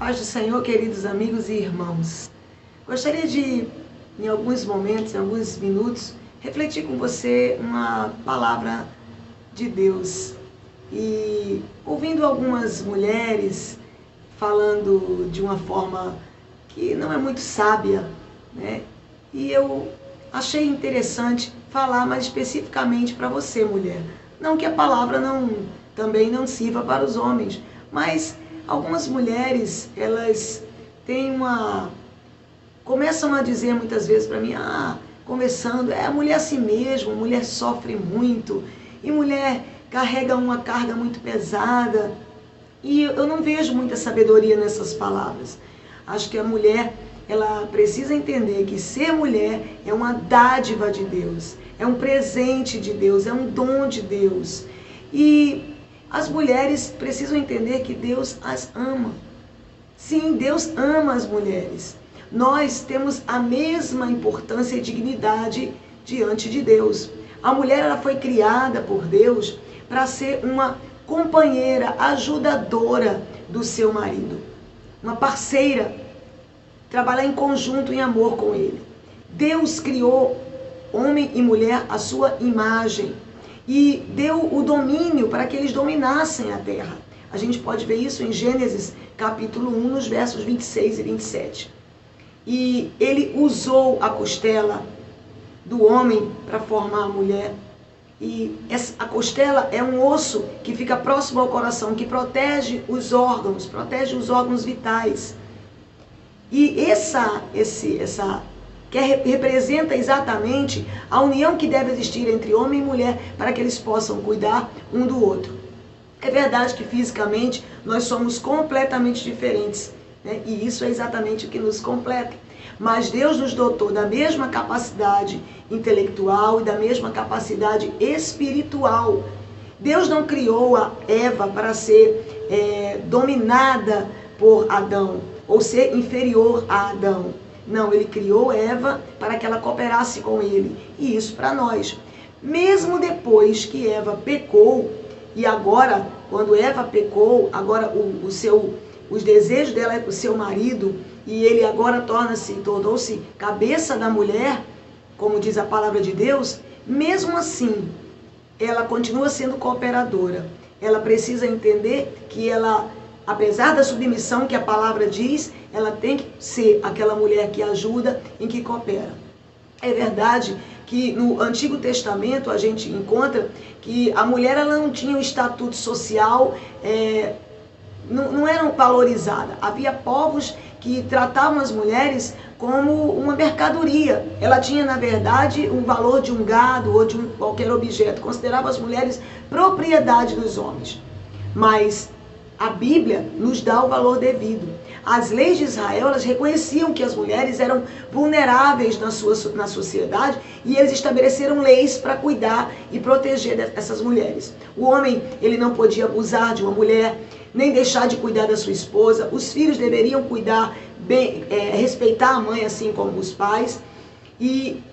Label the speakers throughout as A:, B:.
A: Paz do Senhor, queridos amigos e irmãos. Gostaria de, em alguns momentos, em alguns minutos, refletir com você uma palavra de Deus. E ouvindo algumas mulheres falando de uma forma que não é muito sábia, né? E eu achei interessante falar mais especificamente para você, mulher. Não que a palavra também não sirva para os homens, mas algumas mulheres, elas começam a dizer muitas vezes para mim, conversando, a mulher é assim mesmo, a mulher sofre muito, e mulher carrega uma carga muito pesada. E eu não vejo muita sabedoria nessas palavras. Acho que a mulher, ela precisa entender que ser mulher é uma dádiva de Deus, é um presente de Deus, é um dom de Deus. E as mulheres precisam entender que Deus as ama. Sim, Deus ama as mulheres. Nós temos a mesma importância e dignidade diante de Deus. A mulher, ela foi criada por Deus para ser uma companheira, ajudadora do seu marido, uma parceira, trabalhar em conjunto, em amor com ele. Deus criou homem e mulher à sua imagem e deu o domínio para que eles dominassem a terra. A gente pode ver isso em Gênesis capítulo 1, nos versos 26 e 27. E ele usou a costela do homem para formar a mulher. E a costela é um osso que fica próximo ao coração, que protege os órgãos vitais. E que representa exatamente a união que deve existir entre homem e mulher para que eles possam cuidar um do outro. É verdade que fisicamente nós somos completamente diferentes, né? E isso é exatamente o que nos completa. Mas Deus nos dotou da mesma capacidade intelectual e da mesma capacidade espiritual. Deus não criou a Eva para ser dominada por Adão ou ser inferior a Adão. Não, ele criou Eva para que ela cooperasse com ele. E isso para nós. Mesmo depois que Eva pecou, e agora, quando Eva pecou, agora os desejos dela é para o seu marido, e ele agora tornou-se cabeça da mulher, como diz a palavra de Deus, mesmo assim, ela continua sendo cooperadora. Ela precisa entender que ela, apesar da submissão que a palavra diz, ela tem que ser aquela mulher que ajuda e que coopera. É verdade que no Antigo Testamento a gente encontra que a mulher, ela não tinha um estatuto social, não era valorizada. Havia povos que tratavam as mulheres como uma mercadoria. Ela tinha, na verdade, um valor de um gado ou de qualquer objeto. Considerava as mulheres propriedade dos homens. Mas a Bíblia nos dá o valor devido. As leis de Israel, elas reconheciam que as mulheres eram vulneráveis na sociedade e eles estabeleceram leis para cuidar e proteger dessas mulheres. O homem, ele não podia abusar de uma mulher, nem deixar de cuidar da sua esposa. Os filhos deveriam cuidar bem, respeitar a mãe assim como os pais. E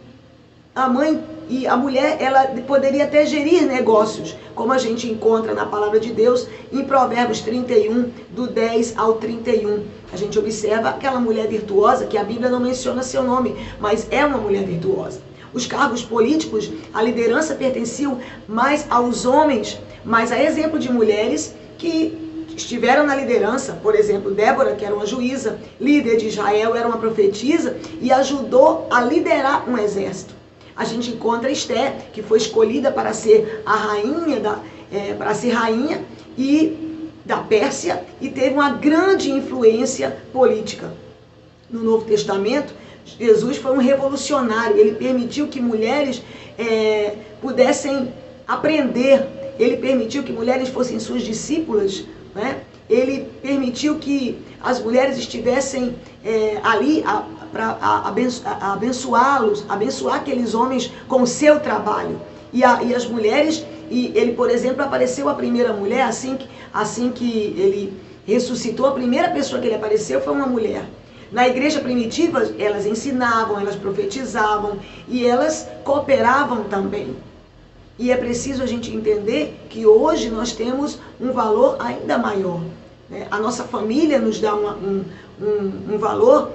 A: a mulher, ela poderia até gerir negócios, como a gente encontra na palavra de Deus em Provérbios 31, do 10 ao 31. A gente observa aquela mulher virtuosa, que a Bíblia não menciona seu nome, mas é uma mulher virtuosa. Os cargos políticos, a liderança pertenciam mais aos homens, mas a exemplo de mulheres que estiveram na liderança. Por exemplo, Débora, que era uma juíza, líder de Israel, era uma profetisa e ajudou a liderar um exército. A gente encontra Esther, que foi escolhida para ser a rainha da Pérsia e teve uma grande influência política. No Novo Testamento, Jesus foi um revolucionário. Ele permitiu que mulheres pudessem aprender. Ele permitiu que mulheres fossem suas discípulas, né? Ele permitiu que as mulheres estivessem ali para abençoá-los, abençoar aqueles homens com o seu trabalho. E as mulheres, e ele, por exemplo, apareceu a primeira mulher, assim que ele ressuscitou, a primeira pessoa que ele apareceu foi uma mulher. Na igreja primitiva, elas ensinavam, elas profetizavam e elas cooperavam também. E é preciso a gente entender que hoje nós temos um valor ainda maior. né? A nossa família nos dá um valor,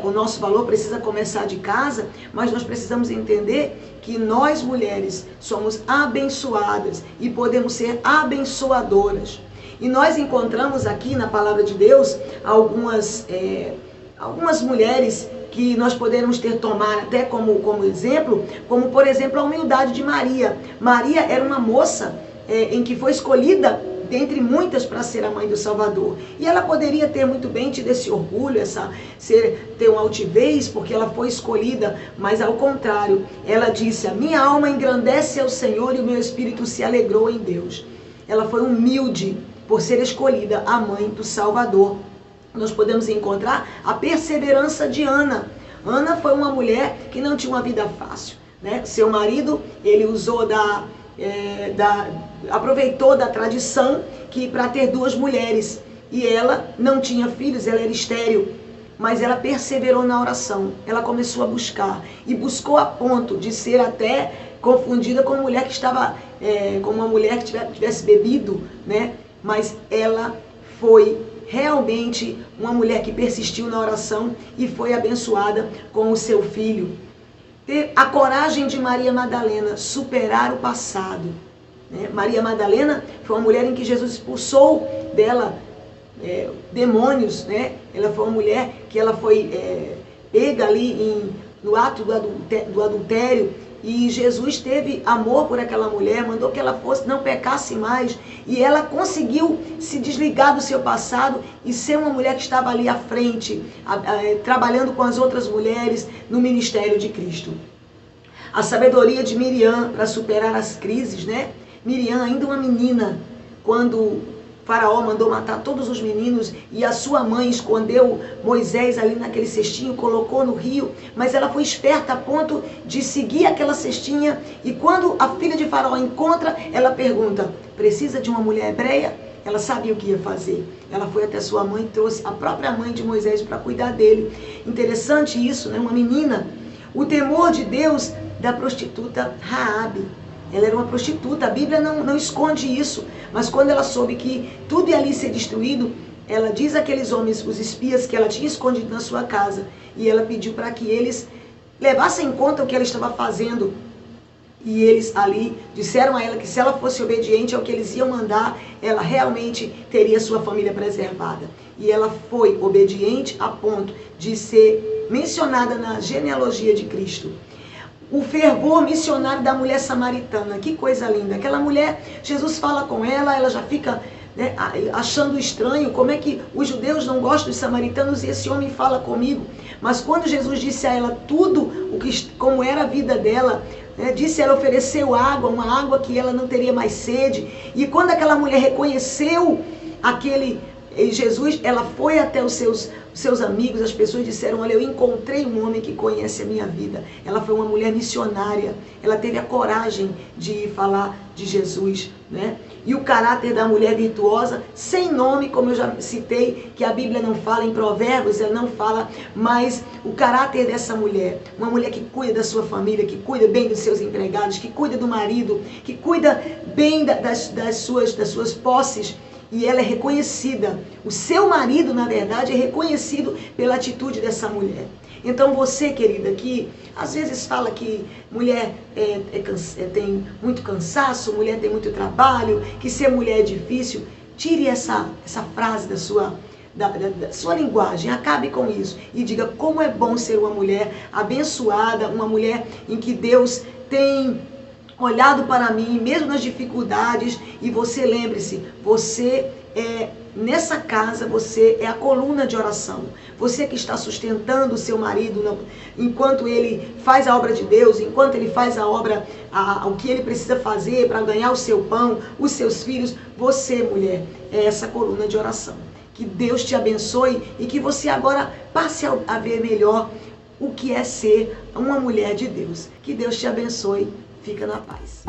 A: o nosso valor precisa começar de casa, mas nós precisamos entender que nós mulheres somos abençoadas e podemos ser abençoadoras. E nós encontramos aqui na palavra de Deus algumas mulheres que nós poderemos tomar até como exemplo, como por exemplo a humildade de Maria. Maria era uma moça em que foi escolhida dentre muitas para ser a mãe do Salvador. E ela poderia ter muito bem tido esse orgulho, ter uma altivez, porque ela foi escolhida, mas ao contrário, ela disse: a minha alma engrandece ao Senhor e o meu espírito se alegrou em Deus. Ela foi humilde por ser escolhida a mãe do Salvador. Nós podemos encontrar a perseverança de Ana. Ana foi uma mulher que não tinha uma vida fácil, né? Seu marido, ele usou aproveitou da tradição que para ter duas mulheres, e ela não tinha filhos, ela era estéril, mas ela perseverou na oração. Ela começou a buscar e buscou a ponto de ser até confundida com uma mulher que estava como uma mulher que tivesse bebido, né? Mas ela foi realmente uma mulher que persistiu na oração e foi abençoada com o seu filho. Ter a coragem de Maria Madalena, superar o passado, né? Maria Madalena foi uma mulher em que Jesus expulsou dela demônios, né? Ela foi uma mulher que ela foi pega ali no ato do adultério, e Jesus teve amor por aquela mulher, mandou que ela não pecasse mais, e ela conseguiu se desligar do seu passado e ser uma mulher que estava ali à frente, trabalhando com as outras mulheres no ministério de Cristo. A sabedoria de Miriam para superar as crises, né? Miriam, ainda uma menina, quando Faraó mandou matar todos os meninos e a sua mãe escondeu Moisés ali naquele cestinho, colocou no rio, mas ela foi esperta a ponto de seguir aquela cestinha, e quando a filha de Faraó encontra, ela pergunta: precisa de uma mulher hebreia? Ela sabia o que ia fazer. Ela foi até sua mãe, trouxe a própria mãe de Moisés para cuidar dele. Interessante isso, né? Uma menina. O temor de Deus da prostituta Raabe. Ela era uma prostituta, a Bíblia não esconde isso, mas quando ela soube que tudo ia ali ser destruído, ela diz àqueles homens, os espias que ela tinha escondido na sua casa, e ela pediu para que eles levassem em conta o que ela estava fazendo. E eles ali disseram a ela que se ela fosse obediente ao que eles iam mandar, ela realmente teria sua família preservada. E ela foi obediente a ponto de ser mencionada na genealogia de Cristo. O fervor missionário da mulher samaritana, que coisa linda. Aquela mulher, Jesus fala com ela já fica, né, achando estranho, como é que os judeus não gostam dos samaritanos e esse homem fala comigo. Mas quando Jesus disse a ela tudo, como era a vida dela, né, disse, ela ofereceu água, uma água que ela não teria mais sede. E quando aquela mulher reconheceu Jesus, ela foi até os seus amigos, as pessoas disseram: olha, eu encontrei um homem que conhece a minha vida. Ela foi uma mulher missionária, ela teve a coragem de falar de Jesus, né? E o caráter da mulher virtuosa, sem nome, como eu já citei, que a Bíblia não fala, em Provérbios ela não fala, mas o caráter dessa mulher, uma mulher que cuida da sua família, que cuida bem dos seus empregados, que cuida do marido, que cuida bem das suas posses. E ela é reconhecida, o seu marido, na verdade, é reconhecido pela atitude dessa mulher. Então você, querida, que às vezes fala que mulher tem muito cansaço, mulher tem muito trabalho, que ser mulher é difícil, tire essa frase da sua linguagem, acabe com isso e diga como é bom ser uma mulher abençoada, uma mulher em que Deus tem olhado para mim, mesmo nas dificuldades. E você, lembre-se, você nessa casa, você é a coluna de oração. Você que está sustentando o seu marido enquanto ele faz a obra de Deus, enquanto ele faz a obra, o que ele precisa fazer para ganhar o seu pão, os seus filhos. Você, mulher, é essa coluna de oração. Que Deus te abençoe e que você agora passe a ver melhor o que é ser uma mulher de Deus. Que Deus te abençoe. Fica na paz.